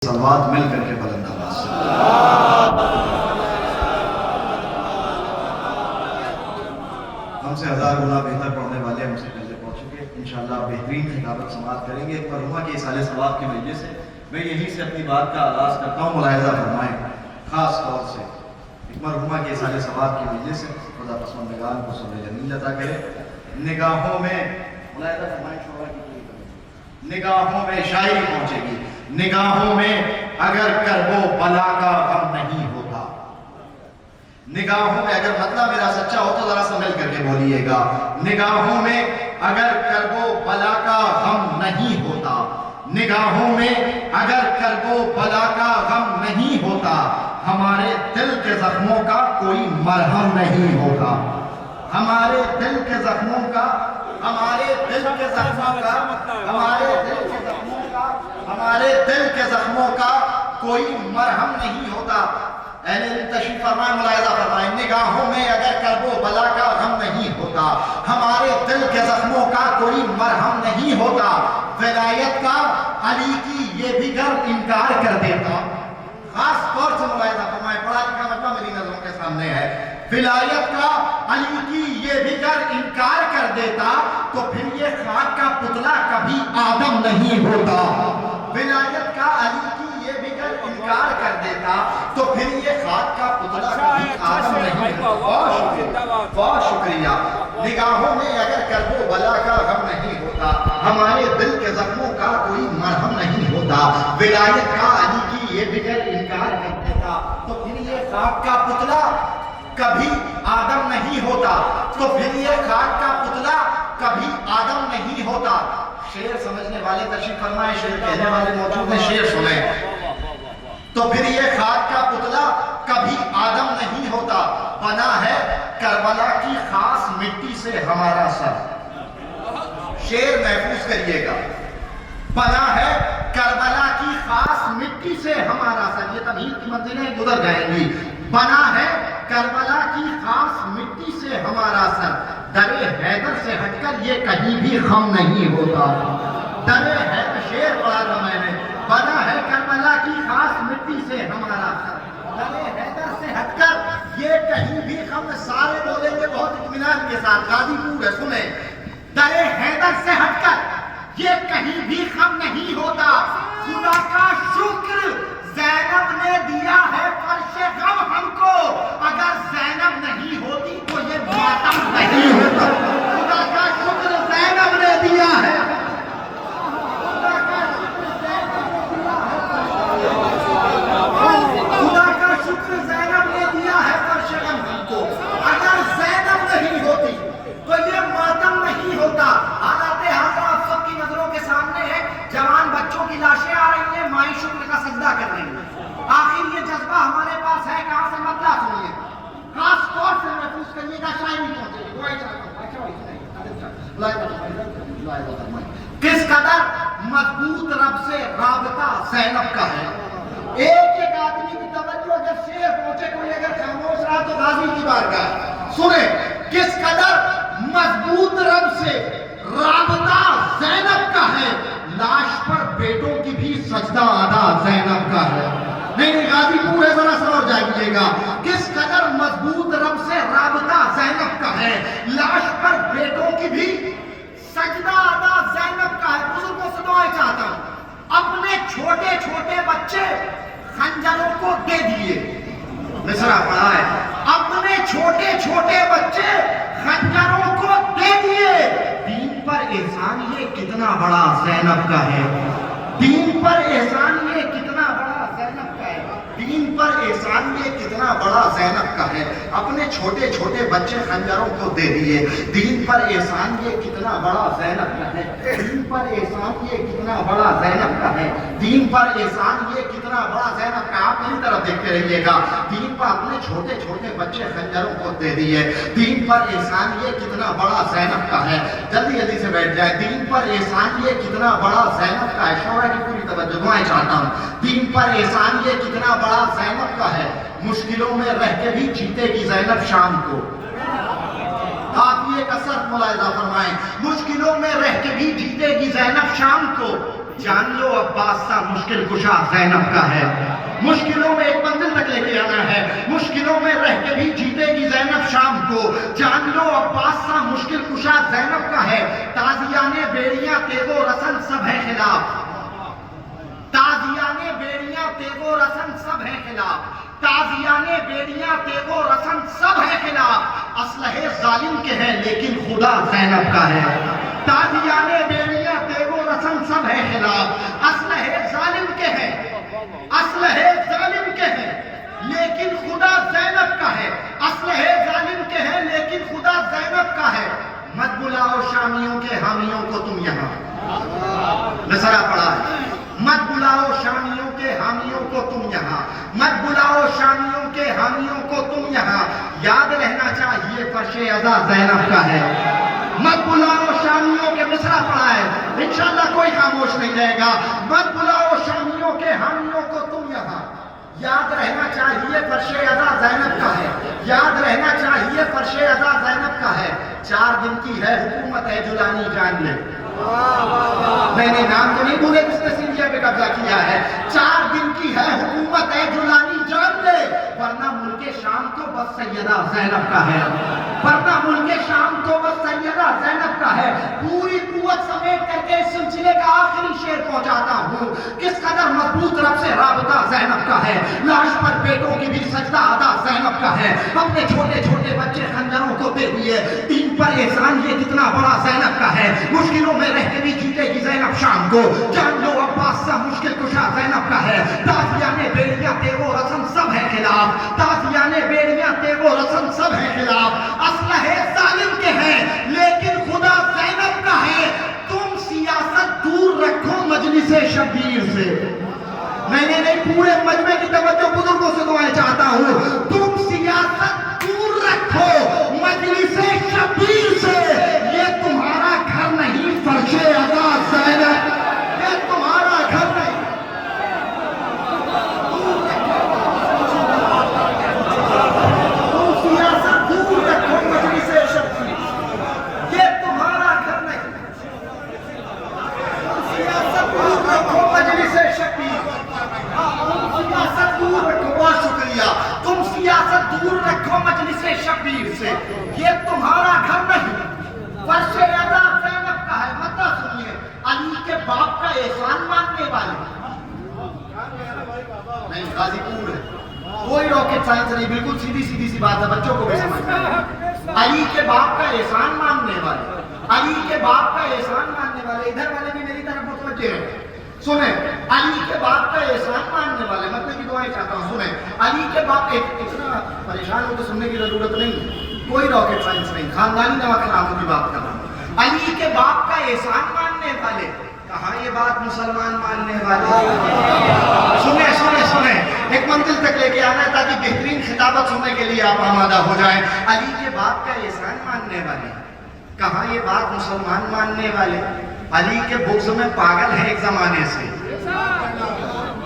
صلوات مل کر کے بلند آواز سے ہم سے 1000 گنا بہتر پڑھنے والے ہم سے پہلے پہنچ چکے، انشاءاللہ بہترین خطابت سماعت کریں گے۔ ایک مرحومہ کے اصال ثواب کی وجہ سے میں یہیں سے اپنی بات کا آغاز کرتا ہوں، ملاحظہ فرمائیں خاص طور سے ایک مرحومہ کے اصال ثواب کی وجہ سے خدا پسماندگان کو صبر جمیل عطا کرے۔ نگاہوں میں ملاحظہ فرمائیں، شعرا کی پوری نگاہوں میں شاعری پہنچے گی، نگاہوں میں اگر کرب و بلا کا غم نہیں ہوتا، نگاہوں میں اگر مطلب میرا سچا ہو تو ذرا سا مل کر کے بولیے گا، نگاہوں میں اگر کرب و بلا کا غم نہیں ہوتا، نگاہوں میں اگر کرب و بلا کا غم نہیں ہوتا، ہمارے دل کے زخموں کا کوئی مرہم نہیں ہوگا، ہمارے دل کے زخموں کا ہمارے دل کے زخموں کا ہمارے دل کے زخموں کا ہمارے دل کے زخموں کا کوئی مرہم نہیں ہوتا۔ اہل علم تشریف فرمائیں، ملاحظہ فرمائیں، نگاہوں میں اگر کرب و بلا کا غم نہیں ہوتا، ہمارے دل کے زخموں کا کوئی مرہم نہیں ہوتا، ولایت کا علی کی یہ بھی گر انکار کر دیتا۔ خاص طور سے ملاحظہ فرمائیں، پڑھا لکھا مطلب میری نظروں کے سامنے ہے، ولایت کا علی کی یہ بھی گر انکار کر دیتا تو پھر یہ خاک کا پتلا کبھی آدم نہیں ہوتا، ولایت کا علی کی یہ بھی گر انکار کر دیتا تو پھر یہ خاک کا پتلا کبھی آدم نہیں ہوتا۔ بہت شکریہ۔ نگاہوں میں اگر کرب و بلا کا غم نہیں ہوتا، ہمارے دل کے زخموں کا کوئی مرہم نہیں ہوتا، ولایت کا علی کی یہ بھی گر انکار کر دیتا تو پھر یہ خاک کا پتلا کبھی آدم نہیں ہوتا، تو پھر یہ خاک کا پتلا کبھی آدم نہیں ہوتا۔ شعر سمجھنے والے تشریف فرمائیں، شعر کہنے والے موجود ہیں، شعر سنیں۔ تو پھر یہ خاک کا پتلا کبھی آدم نہیں ہوتا، بنا ہے کربلا کی خاص مٹی سے ہمارا سر۔ شعر محفوظ کریے گا، بنا ہے کربلا کی خاص مٹی سے ہمارا سر، یہ تمہید کی منزلیں گزر جائیں گی، بنا ہے کربلا کی خاص مٹی سے ہمارا سر، در حیدر سے ہٹ کر یہ کہیں بھی خم نہیں ہوتا، در حیدر شعر پڑھا تھا میں نے، بنا ہے کربلا کی خاص مٹی سے ہمارا سر، در حیدر سے ہٹ کر یہ کہیں بھی خم، سارے بولیں گے بہت اطمینان کے ساتھ، غازی پور ہے سنیں، در حیدر سے ہٹ کر یہ کہیں بھی خم نہیں ہوتا، خدا کا شکر زینب نے دیا ہے فرش غم ہم کو، اگر زینب نہیں ہوتی تو یہ ماتم نہیں ہوتا، خدا کا شکر زینب نے دیا ہے، خدا کا شکر زینب نے دیا ہے، خدا کا شکر زینب نے دیا ہے فرش غم ہم کو، اگر زینب نہیں ہوتی تو یہ ماتم نہیں ہوتا۔ حالات حاضر آپ سب کی نظروں کے سامنے ہے، جوان بچوں کی لاشیں آ رہی ہیں، مائیں شکر کا سجدہ کر رہی ہیں، آخر یہ جذبہ ہمارے پاس ہے کہاں سے؟ مطلع سنیے، خاص طور سے محفوظ کریے گا، شاعری پہنچے گی، دعائی چاہتا ہوں۔ کس قدر مضبوط رب سے رابطہ زینب کا ہے، ایک ایک آدمی کی توجہ اگر شعر پہنچے، کوئی اگر خاموش رہا تو غازی کی بارگاہ سنیں، کس قدر مضبوط رب سے رابطہ زینب کا ہے، لاش پر بیٹوں کی بھی سجدہ ادا زینب کا ہے۔ نہیں غازی پور ہے، ذرا سمجھ جائیے گا، کس قدر مضبوط رب سے رابطہ زینب کا ہے، لاش پر بیٹوں کی بھی سجدہ ادا زینب کا ہے۔ بزرگوں سے دعائیں چاہتا ہوں، اپنے چھوٹے چھوٹے بچے خنجروں کو دے دیے، مصرع پڑھا ہے، اپنے چھوٹے چھوٹے بچے خنجروں کو دے دیے، دین پر احسان یہ کتنا بڑا زینب کا ہے، دین پر احسان یہ کتنا بڑا زینب کا ہے، دین پر احسان یہ کتنا بڑا زینب کا ہے، اپنے چھوٹے چھوٹے بچے خنجروں کو دے دیے، دین پر احسان یہ کتنا بڑا زینب کا ہے، دین پر احسان یہ کتنا بڑا زینب کا ہے، دین پر احسان یہ کتنا بڑا زینب کا۔ آپ میری طرف دیکھتے رہیے گا، دین پر اپنے چھوٹے چھوٹے بچے خنجروں کو دے دیے، دین پر احسان یہ کتنا بڑا زینب کا ہے۔ جلدی جلدی سے بیٹھ جائے، دین پر احسان یہ کتنا بڑا زینب کا ہے، شعرا کی پوری توجہ، دعائیں چاہتا ہوں، دین پر احسان یہ کتنا بڑا زینب کا ہے، مشکلوں میں رہ کے بھی جیتے گی زینب شام کو، काफिये का सर्फ मुलाहिजा फरमाएं। मुश्किलों में रह के भी जीतेगी ज़ैनब शाम को, जान लो अब्बास सा मुश्किल कुशा ज़ैनब का है। मुश्किलों में एक मंजिल तक लेके आना है, मुश्किलों में रह के भी जीतेगी ज़ैनब शाम को, जान लो अब्बास सा मुश्किल कुशा ज़ैनब का है। ताज़ियाने बेड़ियां तेगो रसन सब है खिलाफ, ताज़ियाने बेड़ियां तेगो रसन सब है खिलाफ, ताज़ियाने बेड़ियां तेगो रसन सब है खिलाफ। असलहे जालिम के हैं लेकिन खुदा ज़ैनब का है। ताज़ियाने बेड़ियां तेगो रसन सब है खिलाफ, असलहे जालिम के हैं, असलहे जालिम के हैं लेकिन खुदा ज़ैनब का है। असलहे जालिम के हैं लेकिन खुदा ज़ैनब का है। मत बुलाओ शामियों के हामियों को तुम यहाँ, नसरा पड़ा है। मत बुलाओ शामियों के हामियों को तुम यहाँ, मत बुलाओ शामियों के हामियों को तुम यहाँ। याद रहना चाहिए फर्शे अज़ा ज़ैनब का है। मत बुलाओ शामियों के, मिसरा पड़ा है, इंशाअल्लाह कोई खामोश नहीं रहेगा। मत बुलाओ शामियों के हामियों को तुम यहाँ। याद रहना चाहिए फर्शे अज़ा ज़ैनब का है, याद रहना चाहिए फर्शे अज़ा ज़ैनब का है। 4 दिन की है हुकूमत है जुलानी जान ले। मैंने नाम तो नहीं भूले जिसने सिंधिया पे कब्जा किया है। 4 दिन की है हुकूमत है जुलानी जान ले, वरना मुल्के शाम तो बस सैयदा ज़ैनब का है, वरना मुल्के शाम तो बस सैयदा ज़ैनब का है। पूरी कुव्वत समेट करके इस सिलसिले का आखिरी शेर पहुंचाता हूँ। किस कदर मजबूत रब से राबता ज़ैनब का है, लाश पर बेटों की भी सजदा अदा ज़ैनब का है। अपने छोटे छोटे बच्चे खंजरों को दे हुए इन पर एहसान ये कितना बड़ा ज़ैनब का है। मुश्किलों में रह के भी जीतेगी ज़ैनब शाम को, जान लो अब्बास सा मुश्किल कुशा ज़ैनब का है। ताज़ियाने बेड़ियां तेगो रस्म सब है खिलाफ, ताज़ियाने बेड़ियां तेगो रस्म सब है खिलाफ। असलहे जालिम के हैं लेकिन खुदा ज़ैनब का है। तुम सियासत दूर रखो मजलिसे शबीर से। मैंने नहीं, पूरे मजमे की तवज्जो बुजुर्गों से दुआएं चाहता हूँ। तुम सियासत दूर रखो मजलिसे शबीर से। ये तुम्हारा घर नहीं फर्शे अज़ा ज़ैनब, ये तुम्हारा घर नहीं। तुम सियासत दूर रखो मजलिसे शबीर, ये तुम्हारा घर नहीं। तुम सियासत दूर रखो मजलिसे शबीर, सियासत दूर रखो। बहुत शुक्रिया। तुम सियासत दूर रखो मजलिसे शबीर से, ये तुम्हारा घर नहीं फर्शे अज़ा ज़ैनब का है। मतलब सुनिए, अली के बाप का एहसान मानने वाले नहीं, गाजीपुर है, कोई रॉकेट साइंस नहीं, बिल्कुल सीधी सीधी सी बात है, बच्चों को भी समझ में। अली के बाप का एहसान मानने वाले, अली के बाप का एहसान मानने वाले, इधर वाले भी मेरी तरफ मुतवज्जे हैं। सुने, अली के बाप का एहसान मानने वाले, मतलब की दुआएं चाहता हूँ। सुने, अली के बाप, इतना परेशान हो तो सुनने की जरूरत नहीं, कोई रॉकेट साइंस नहीं, खानदानी नमक हरामों की बात कर रहा हूँ। अली के बाप का एहसान मानने वाले, कहाँ ये बात मुसलमान मानने वाले। सुने सुने सुने, एक मंजिल तक लेके आना है ताकि बेहतरीन खिताबत सुनने के लिए आप आमादा हो जाएं। अली के बाप का एहसान मानने वाले, कहाँ ये बात मुसलमान मानने वाले। अली के बुग्ज़ में पागल है एक जमाने से।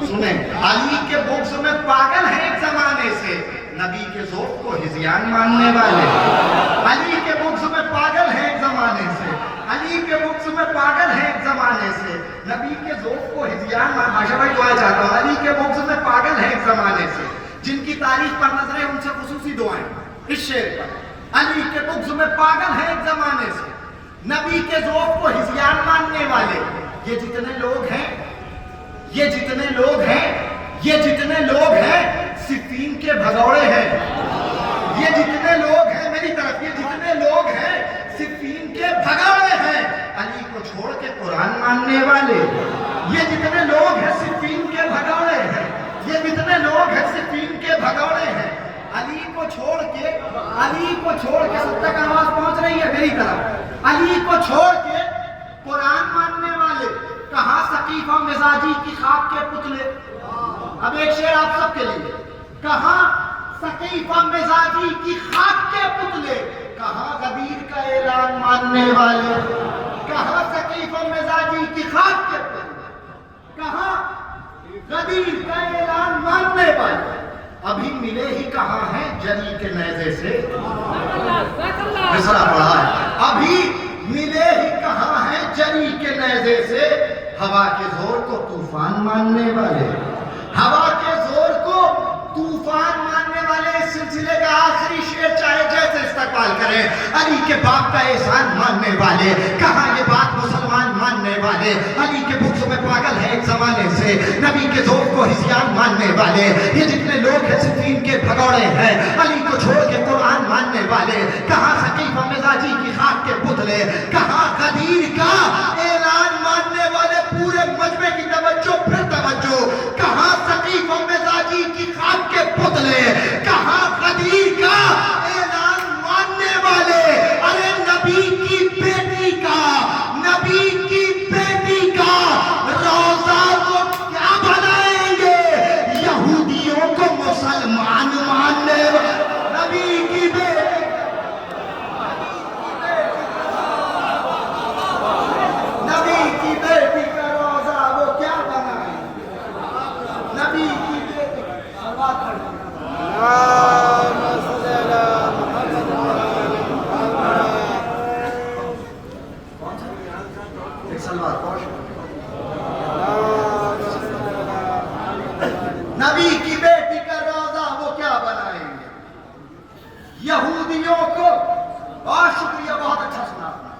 सुने, अली के बुग्ज़ में पागल है एक जमाने से। नबी के ज़ौक़ को हिज़यान मानने वाले, अली के बुग्ज़ में पागल है एक जमाने से। अली के बुग्ज़ में पागल है एक जमाने से, नबी के ज़ौक़ को हिज़यान माशा भाई दुआ चाहता हूँ। अली के बुग्ज़ में पागल है एक जमाने से, जिनकी तारीफ पर नजरें उनसे खुसूसी दुआएं इस शेर पर। अली के बुग्ज़ में पागल है एक जमाने से, नबी के ज़ौक़ को हिज़यान मानने वाले। ये जितने लोग हैं, ये जितने लोग हैं, ये जितने लोग हैं सिफ़ीन के भगौड़े हैं। ये जितने लोग हैं मेरी तरफ, ये जितने लोग हैं सिफ़ीन के भगौड़े हैं। अली को छोड़ के कुरान मानने वाले, ये जितने लोग हैं सिफ़ीन के भगौड़े हैं। ये जितने लोग हैं सिफ़ीन के भगौड़े हैं। अली को छोड़ के, अली को छोड़ के, सब तक आवाज पहुंच रही है मेरी तरफ। अली को छोड़ के कुरान मानने वाले, कहाँ सकीफा मिजाजी की खाक के पुतले। अब एक शेर आप सबके लिए, कहाँ सकीफा मिजाजी की खाक के पुतले, कहाँ गदीर का ऐलान मानने वाले। कहाँ सकीफा मिजाजी की खाक के पुतले, कहाँ गदीर का ऐलान मानने वाले। अभी मिले ही कहाँ हैं जली के नेज़े से। मिसरा पढ़ा है, अभी मिले ही कहाँ है जरी के नेज़े से हवा के जोर को तूफान मानने वाले, हवा के जोर को तूफान मानने वाले। इस सिलसिले का आखिरी शेर चाहे जैसे इस्तेमाल करें, अली के बाप का एहसान मानने वाले, कहाँ ये बात मुसलमान मानने वाले, अली के बुक्स में पागल है एक जमाने से, नबी के जोर को हिसियान मानने वाले, ये जितने लोग हैं सिद्दीन के भगौड़े हैं, अली को छोड़ के कुरान मानने वाले, कहाँ सकीफ मिजाजी की खाक के पुतले, कहाँ गदीर का ऐलान मानने वाले, पूरे मजमे की तवज्जो फिर तवज्जो, कहाँ सकीफ मिजाजी की खाक के पुतले, कहाँ गदीर का ऐलान मानने वाले। अरे नबी की बेटी का, नबी की बेटी का रोजा को क्या बनाएंगे, यहूदियों को मुसलमान मानने वाले। नबी की बेटी, नबी की बेटी का रोजा वो क्या बनाएंगे, नबी की बेटी सवाल करते हैं। एक सलवार कौश, नबी की बेटी का रोजा वो क्या बनाएंगे, यहूदियों को, और शुक्रिया बहुत अच्छा सुना आपने,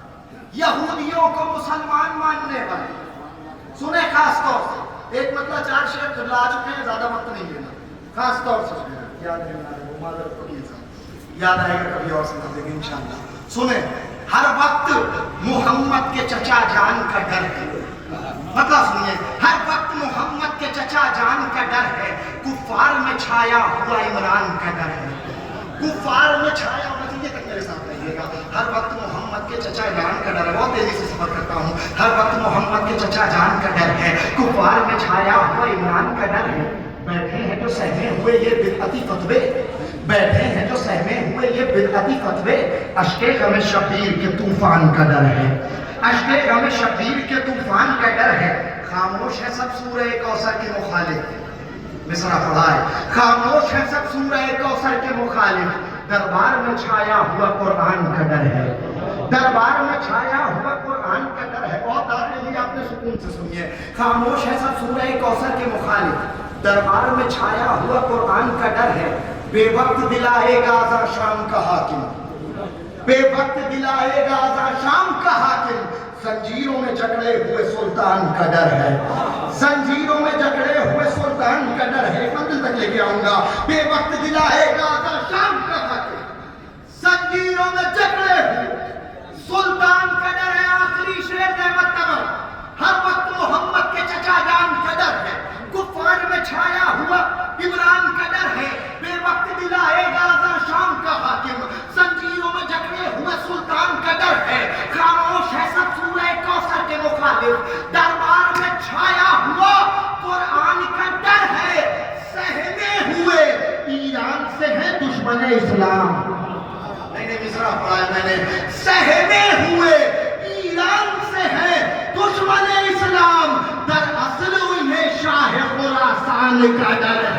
यहूदियों को मुसलमान मानने वाले। सुने खास तौर से एक मतलब 4 शेर खुला आ चुके हैं, ज्यादा वक्त नहीं लेना, खास तौर से सुने, याद आएगा कभी और सुना देंगे इंशाअल्लाह। सुने, हर वक्त मोहम्मद के चचा जान का डर है, मतलब सुनिए, हर वक्त मोहम्मद के चचा जान का डर है, कुफार में छाया हुआ इमरान का डर है, कुफार में छाया हुआ, नतीजे तक मेरे साथ रहिएगा, हर वक्त मोहम्मद के चचा जान का डर है, बहुत तेजी से सफर करता हूँ, हर वक्त मोहम्मद के चचा जान का डर है, कुफार में छाया हुआ इमरान का डर है। बैठे हैं जो सहमे हुए ये बिदअती फतवे, बैठे हैं जो सहमे हुए ये बिदअती फतवे, अश्के गम शब्बीर के तूफान का डर है, अश्के गम शब्बीर के तूफान का डर है। खामोश है सब सूरह कौसर के मुखालिफ, मिसरा पढ़ा है, खामोश है सब सूरह कौसर के मुखालिफ, दरबार में छाया हुआ कुरान का डर है, दरबार में छाया हुआ कुरान का डर है। बहुत आपने लिए, आपने सुकून से सुनिए, खामोश है सब सूरह कौसर के मुखालिफ, दरबार में छाया हुआ कुरान का डर है। बेवक्त दिलाएगा आज़ा शाम का हाकिम, बेवक्त दिलाएगा आज़ा शाम का हाकिम, जंजीरों में जकड़े हुए सुल्तान का डर है, जंजीरों में जकड़े हुए सुल्तान का डर है। मंजिल तक लेके आऊंगा, बेवक्त दिलाएगा आज़ा शाम का हाकिम, जंजीरों में जकड़े हुए सुल्तान का डर है। आखिरी शेर रहमत तमम, हर वक्त मोहम्मद के चचा जान का डर है, कुफार में छाया हुआ इमरान का डर है, बेवक्त दिलाएगा आज़ा शाम का हाकिम, जंजीरों में जकड़े हुए सुल्तान का डर है। खामोश है सब सूरह कौसर के मुखालिफ, दरबार में छाया हुआ कुरान का डर है। सहमे हुए ईरान से है दुश्मन इस्लाम, नहीं मिसरा पढ़ा है मैंने, सहमे हुए ईरान से है दुश्मन इस्लाम, दरअसल उन्हें शाह खुरासान का डर है,